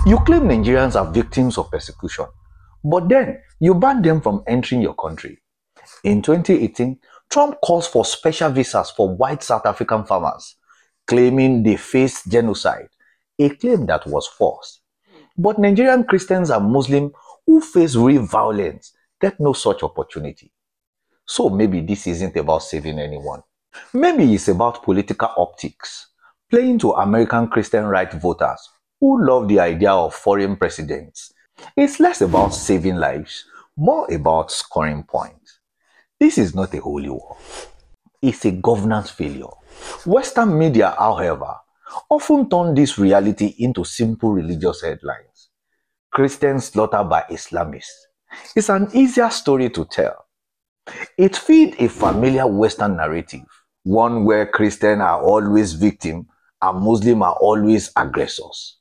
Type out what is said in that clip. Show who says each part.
Speaker 1: You claim Nigerians are victims of persecution, but then you ban them from entering your country. In 2018, Trump calls for special visas for white South African farmers, claiming they faced genocide, a claim that was false. But Nigerian Christians and Muslims who face real violence get no such opportunity. So maybe this isn't about saving anyone. Maybe it's about political optics, playing to American Christian right voters who love the idea of foreign presidents. It's less about saving lives, more about scoring points. This is not a holy war. It's a governance failure. Western media, however, often turn this reality into simple religious headlines. Christians slaughtered by Islamists. It's an easier story to tell. It feeds a familiar Western narrative, one where Christians are always victims and Muslims are always aggressors.